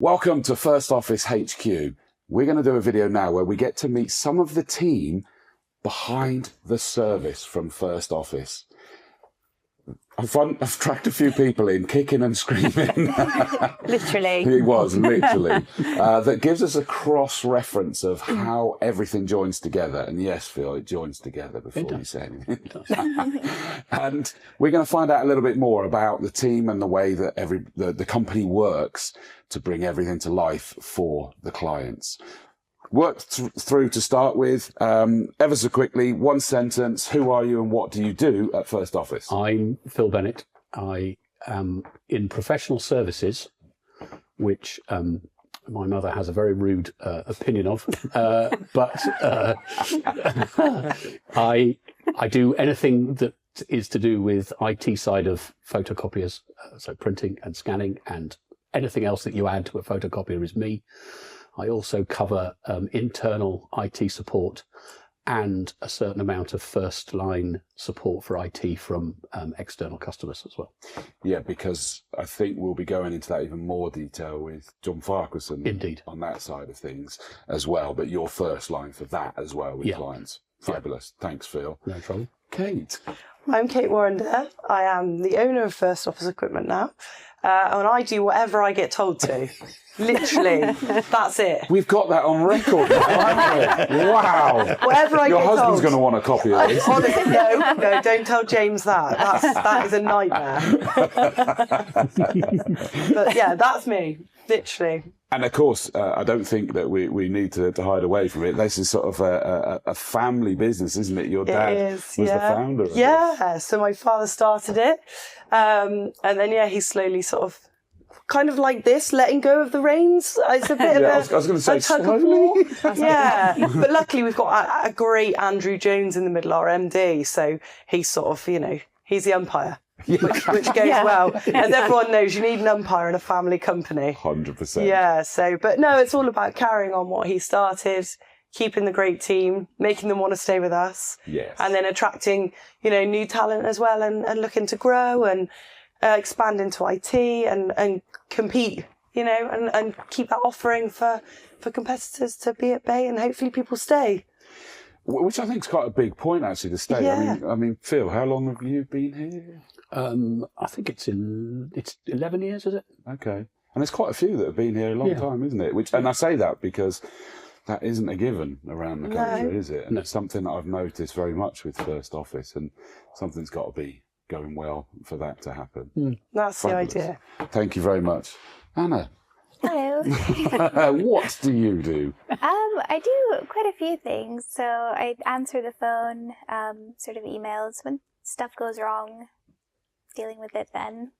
Welcome to First Office HQ. We're going to do a video now where we get to meet some of the team behind the service from First Office. I've tracked a few people in, kicking and screaming. Literally. It was, literally. That gives us a cross-reference of how everything joins together. And yes, Phil, it joins together before you say anything. And we're going to find out a little bit more about the team and the way that the company works to bring everything to life for the clients. Worked through to start with. Ever so quickly, one sentence, who are you and what do you do at First Office? I'm Phil Bennett. I am in professional services, which my mother has a very rude opinion of, but I do anything that is to do with IT side of photocopiers, so printing and scanning, and anything else that you add to a photocopier is me. I also cover internal IT support and a certain amount of first line support for IT from external customers as well. Yeah, because I think we'll be going into that even more detail with John Farquharson. Indeed. On that side of things as well, but your first line for that as well with clients. Fabulous. Yeah. Thanks, Phil. No problem. Kate. I'm Kate Warrender. I am the owner of First Office Equipment now, and I do whatever I get told to. Literally, that's it. We've got that on record now, haven't we? Wow. Whatever I Your get husband's told. going to want a copy of this. Honestly, no, don't tell James that. That is a nightmare. But yeah, that's me, literally. And of course, I don't think that we need to hide away from it. This is sort of a family business, isn't it? Your dad was the founder of this. So my father started it. And then, he slowly sort of, kind of like this, letting go of the reins. It's a bit of I was going to say tug of war. But luckily we've got a great Andrew Jones in the middle, our MD. So he's sort of, he's the umpire. Which goes well. As everyone knows, you need an umpire in a family company. 100%. Yeah, but no, it's all about carrying on what he started, keeping the great team, making them want to stay with us. Yes. And then attracting, new talent as well and looking to grow and expand into IT and compete, and keep that offering for competitors to be at bay and hopefully people stay. Which I think is quite a big point, actually, to stay. Yeah. I mean, Phil, how long have you been here? I think it's 11 years, is it? Okay. And there's quite a few that have been here a long time, isn't it? And I say that because that isn't a given around the country, is it? And it's something that I've noticed very much with First Office, and something's got to be going well for that to happen. That's Fabulous. the idea. Thank you very much. Anna. Hello. What do you do? I do quite a few things. So I answer the phone, sort of emails when stuff goes wrong, dealing with it then.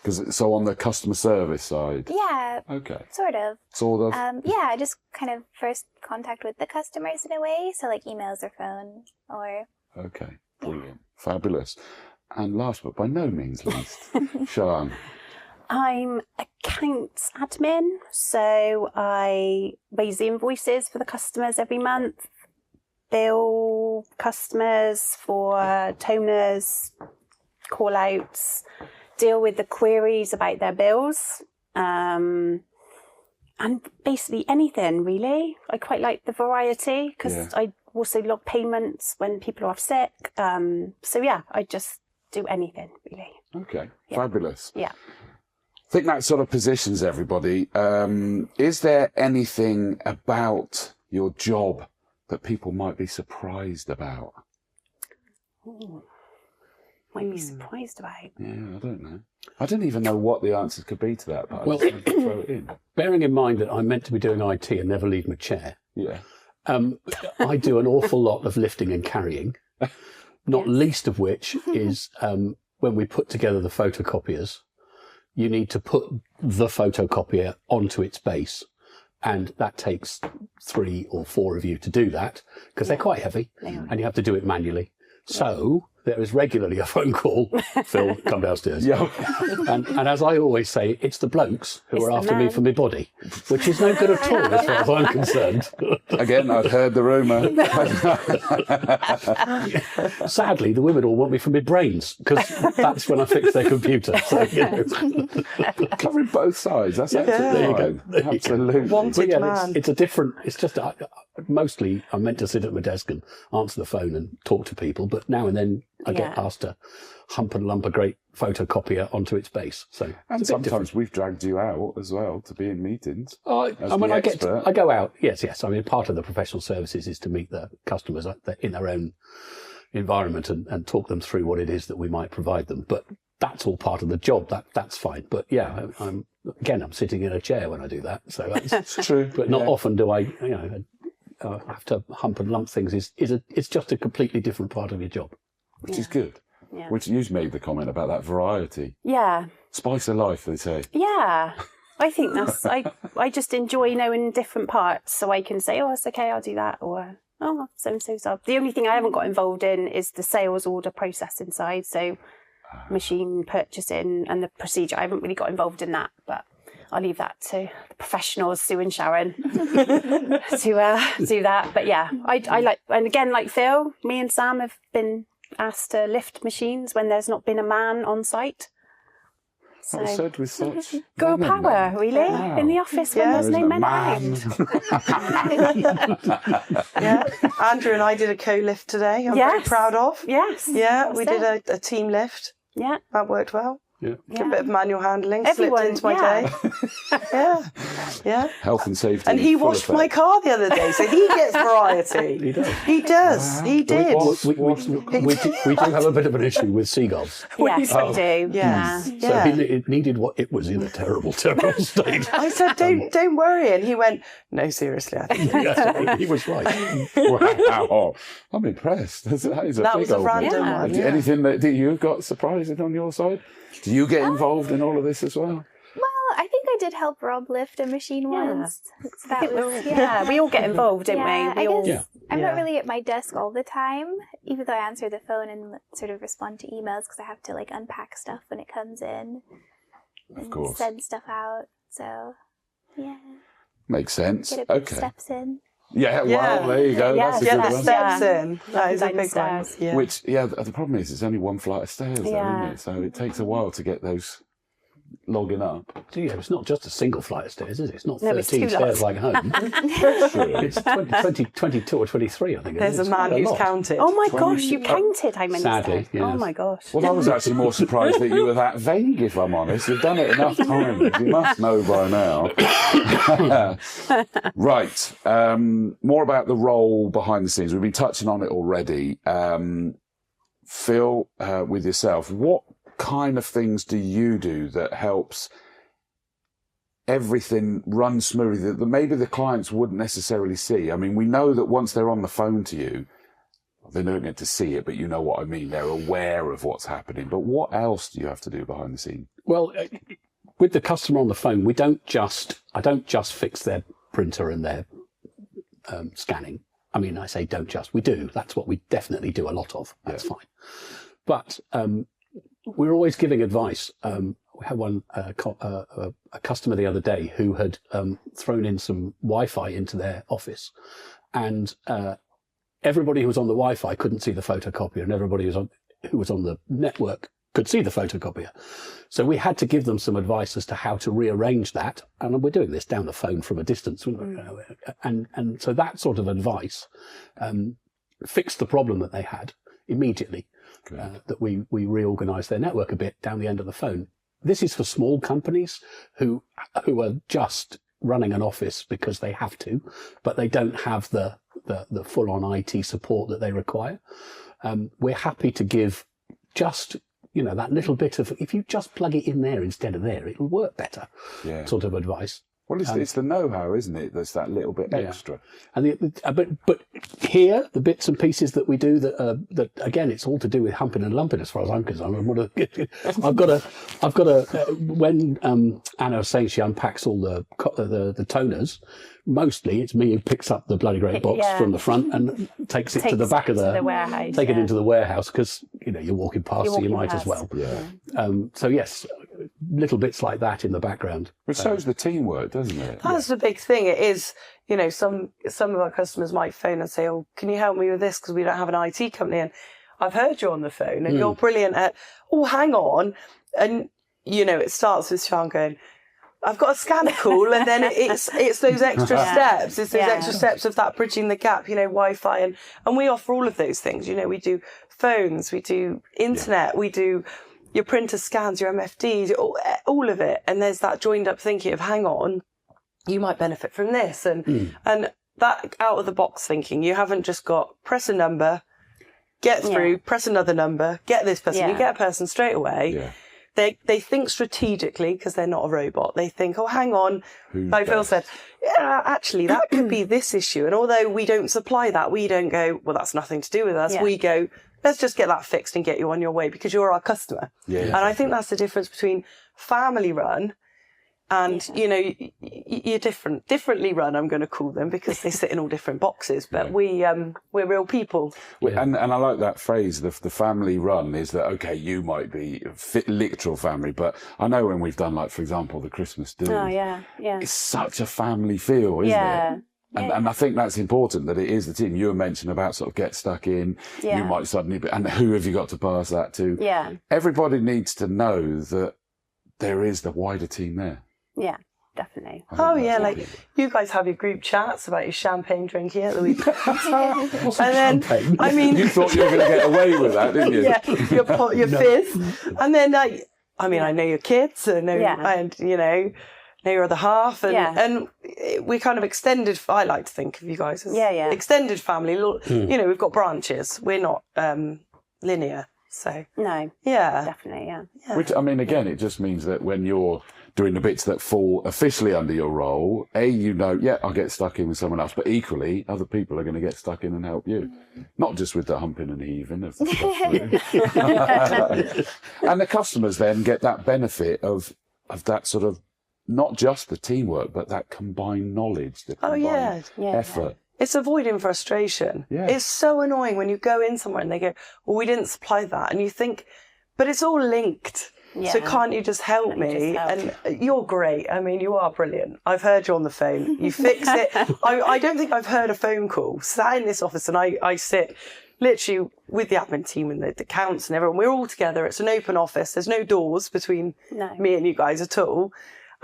So on the customer service side? Yeah. Okay. Sort of. Sort of? Yeah, just kind of first contact with the customers in a way. So like emails or phone or... Okay. Brilliant. Fabulous. And last but by no means least, Siân. I'm accounts admin, so I raise the invoices for the customers every month, bill customers for toners, call outs, deal with the queries about their bills, and basically anything really. I quite like the variety because I also log payments when people are off sick. I just do anything really. Okay, fabulous. Yeah. I think that sort of positions everybody. Is there anything about your job that people might be surprised about? Ooh, might be surprised about. Yeah, I don't know. I don't even know what the answers could be to that, but Well, I just throw it in. Bearing in mind that I'm meant to be doing IT and never leave my chair, Yeah. I do an awful lot of lifting and carrying, not least of which is when we put together the photocopiers, you need to put the photocopier onto its base. And that takes 3 or 4 of you to do that because they're quite heavy and you have to do it manually. So there is regularly a phone call, Phil, come downstairs. Yeah. And as I always say, it's the blokes who It's are the after me man. for my body, which is no good at all as far as I'm concerned. Again, I've heard the rumour. Sadly, the women all want me for my brains, because that's when I fix their computer. So, you know. Covering both sides. That's absolutely There you go. fine. There you go. Absolutely. Wanted But yeah, man. it's a different. It's just mostly I'm meant to sit at my desk and answer the phone and talk to people, but now and then I get Yeah. asked to hump and lump a great photocopier onto its base. So And it's a bit different. sometimes we've dragged you out as well to be in meetings. I as mean, the I expert. go out. Yes. I mean, part of the professional services is to meet the customers in their own environment and talk them through what it is that we might provide them. But that's all part of the job. That's fine. But yeah, I'm sitting in a chair when I do that. So that's It's true. but not yeah. often do I, have to hump and lump things. It's just a completely different part of your job. Which is good. Yeah. Which you made the comment about that variety. Yeah. Spice of life, they say. Yeah. I think that's, I just enjoy knowing different parts, so I can say, oh, it's okay, I'll do that, or, oh, so-and-so's up. The only thing I haven't got involved in is the sales order processing side, so machine purchasing and the procedure. I haven't really got involved in that, but I'll leave that to the professionals, Sue and Sharon, to do that. But yeah, I like, and again, like Phil, me and Sam have been asked to lift machines when there's not been a man on site. That was said with such Girl venom power, then. really, Wow. in the office when Yeah. there's no Isn't it, men man? around. Yeah, Andrew and I did a co-lift today. I'm very Yes. proud of. Yes. Yeah, that's we it. did a team lift. Yeah. That worked well. Yeah. A bit of manual handling Everyone, slipped into my yeah. day. Yeah, yeah. Health and safety. And he in full washed my effect. car the other day, so he gets variety. He does. He does. Wow. He did. We do have a bit of an issue with seagulls. Yes, we do. Yes. Yeah. So Yeah. it needed what it was in a terrible, terrible state. I said, don't worry. And he went, no, seriously, I think. Yeah, he was right. Wow. I'm impressed. That is a That big was a old random Yeah. one. Yeah. Anything that you've got surprising on your side? Do you get involved in all of this as well? Well, I think I did help Rob lift a machine Yeah. once. I That think was, yeah, we all get involved, don't Yeah, we? I We all. guess I'm Yeah. not really at my desk all the time, even though I answer the phone and sort of respond to emails because I have to like unpack stuff when it comes in. Of And course. send stuff out. So, yeah, Makes sense. get a bit Okay. steps in. Yeah, Yeah. well, there you go. Yeah, That's a Get good the one. steps Yeah. in. That is a Up and big down one. stairs. Yeah. Which, yeah, the problem is it's only one flight of stairs, though, Yeah. isn't it? So it takes a while to get those logging up. So, yeah, it's not just a single flight of stairs, is it? It's not No, it's 13 two stairs lots. like home. It's 22 or 23, I think. There's a It's man quite who's lot. counted. Oh my gosh, you counted how many Sadly, stairs? yes. Oh my gosh. Well, I was actually more surprised that you were that vague, if I'm honest. You've done it enough times. You must know by now. Right. More about the role behind the scenes. We've been touching on it already. Phil, with yourself, what kind of things do you do that helps everything run smoothly that maybe the clients wouldn't necessarily see? I mean, we know that once they're on the phone to you, they don't get to see it, but you know what I mean. They're aware of what's happening. But what else do you have to do behind the scenes? Well, with the customer on the phone, I don't just fix their printer and their scanning. I mean, I say don't just, we do. That's what we definitely do a lot of. That's fine. But we're always giving advice. We had a customer the other day who had thrown in some Wi-Fi into their office, and everybody who was on the Wi-Fi couldn't see the photocopier, and everybody who was on the network could see the photocopier. So we had to give them some advice as to how to rearrange that. And we're doing this down the phone from a distance. And so that sort of advice fixed the problem that they had immediately, that we reorganised their network a bit down the end of the phone. This is for small companies who are just running an office because they have to, but they don't have the full-on IT support that they require. We're happy to give just, that little bit of, if you just plug it in there instead of there, it'll work better, sort of advice. Well, it's the know-how, isn't it? That's that little bit extra. And but here, the bits and pieces that we do that again, it's all to do with humping and lumping, as far as I'm concerned. I've got a. When Anna was saying she unpacks all the toners, mostly it's me who picks up the bloody great box from the front and takes it to the back of the warehouse. Take it into the warehouse because you're walking past, so you might as well. Yeah. So yes, little bits like that in the background. Which shows the teamwork, doesn't it? That's the big thing. It is, some of our customers might phone and say, "Oh, can you help me with this? Because we don't have an IT company." And I've heard you on the phone, and you're brilliant at. Oh, hang on, and it starts with Siân going, "I've got a scanner call," and then it's those extra steps. It's those extra steps of that bridging the gap. Wi-Fi, and we offer all of those things. We do phones, we do internet, we do your printer scans, your MFDs, all of it. And there's that joined up thinking of, hang on, you might benefit from this. And that out of the box thinking, you haven't just got press a number, get through, press another number, get this person, you get a person straight away. Yeah. They think strategically because they're not a robot. They think, oh, hang on, like Phil said, actually, that could be this issue. And although we don't supply that, we don't go, well, that's nothing to do with us. Yeah. We go, let's just get that fixed and get you on your way because you're our customer. Yeah, and I think that's the difference between family run and, you're differently run, I'm going to call them, because they sit in all different boxes. But we're real people. And I like that phrase, the family run is that, okay, you might be literal family, but I know when we've done, like, for example, the Christmas do, it's such a family feel, isn't it? And I think that's important, that it is the team. You were mentioning about sort of get stuck in, you might suddenly be, and who have you got to pass that to? Yeah. Everybody needs to know that there is the wider team there. Yeah, definitely. Like you guys have your group chats about your champagne drinking at the weekend. And then, I mean... You thought you were going to get away with that, didn't you? Yeah, your fizz. And then, I know your kids, and know your other half, and we kind of extended. I like to think of you guys as extended family. We've got branches. We're not linear. So definitely. Which, I mean, again, it just means that when you're doing the bits that fall officially under your role, I'll get stuck in with someone else, but equally, other people are going to get stuck in and help you. Not just with the humping and heaving of the stuff. And the customers then get that benefit of that sort of, not just the teamwork, but that combined knowledge, the combined effort. It's avoiding frustration. Yeah. It's so annoying when you go in somewhere and they go, well, we didn't supply that. And you think, but it's all linked. Yeah. So can't you just help me? And you're great. I mean, you are brilliant. I've heard you on the phone. You fix it. I don't think I've heard a phone call. Sat in this office and I sit literally with the admin team and the accounts and everyone. We're all together. It's an open office. There's no doors between me and you guys at all.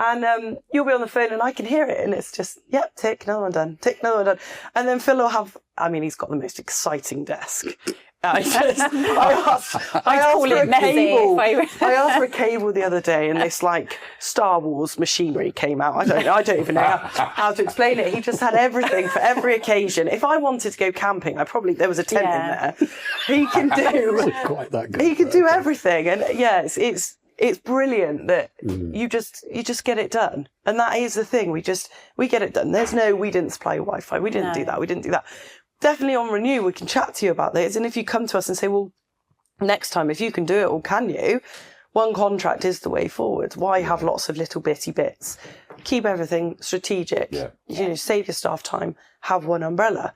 And you'll be on the phone and I can hear it and it's just, tick, another one done, tick, another one done. And then Phil will have, he's got the most exciting desk. I asked for a cable the other day and this Star Wars machinery came out. I don't even know how to explain it. He just had everything for every occasion. If I wanted to go camping, there was a tent in there. He can do quite that good. He can do everything. And it's brilliant that you just get it done. And that is the thing. We get it done. There's no, we didn't supply Wi-Fi. We didn't do that. We didn't do that. Definitely on Renew, we can chat to you about this. And if you come to us and say, well, next time, if you can do it, or can you, one contract is the way forward. Why have lots of little bitty bits? Keep everything strategic. Yeah. Save your staff time, have one umbrella.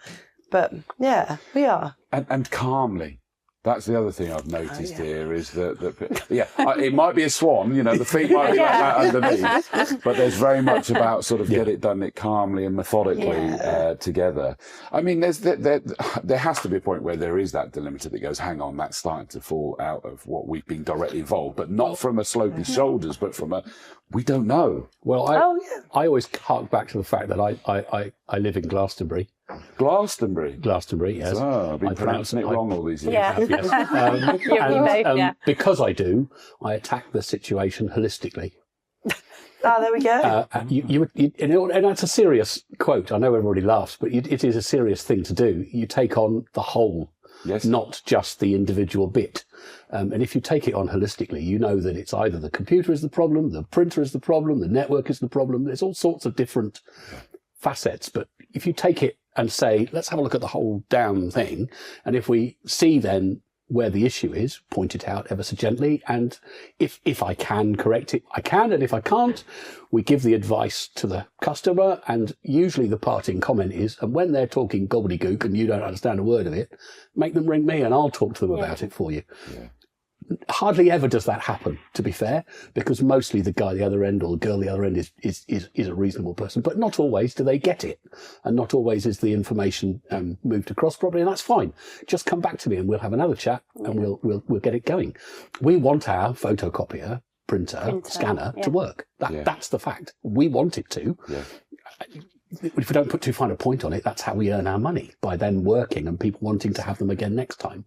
But we are. And calmly. That's the other thing I've noticed here is that it might be a swan, the feet might be like that underneath, but there's very much about sort of get it done it calmly and methodically together. I mean, there has to be a point where there is that delimiter that goes, hang on, that's starting to fall out of what we've been directly involved, but not from a slopey shoulders, but from we don't know. Well, I always hark back to the fact that I live in Glastonbury. Glastonbury, yes. I've been pronouncing it wrong all these years. Yes. Because I do, I attack the situation holistically. There we go. And that's a serious quote. I know everybody laughs, but it is a serious thing to do. You take on the whole Yes. not just the individual bit. And if you take it on holistically, you know that it's either the computer is the problem, the printer is the problem, the network is the problem. There's all sorts of different facets. But if you take it and say, let's have a look at the whole damn thing, and if we see then where the issue is, point it out ever so gently, and if I can correct it, I can, and if I can't, we give the advice to the customer, and usually the parting comment is, and when they're talking gobbledygook and you don't understand a word of it, make them ring me and I'll talk to them about it for you. Yeah. Hardly ever does that happen, to be fair, because mostly the guy at the other end or the girl at the other end is a reasonable person, but not always do they get it, and not always is the information moved across properly, and that's fine. Just come back to me and we'll have another chat and we'll get it going. We want our photocopier, printer, scanner to work. That's the fact. We want it to. Yeah. If we don't put too fine a point on it, that's how we earn our money, by them working and people wanting to have them again next time.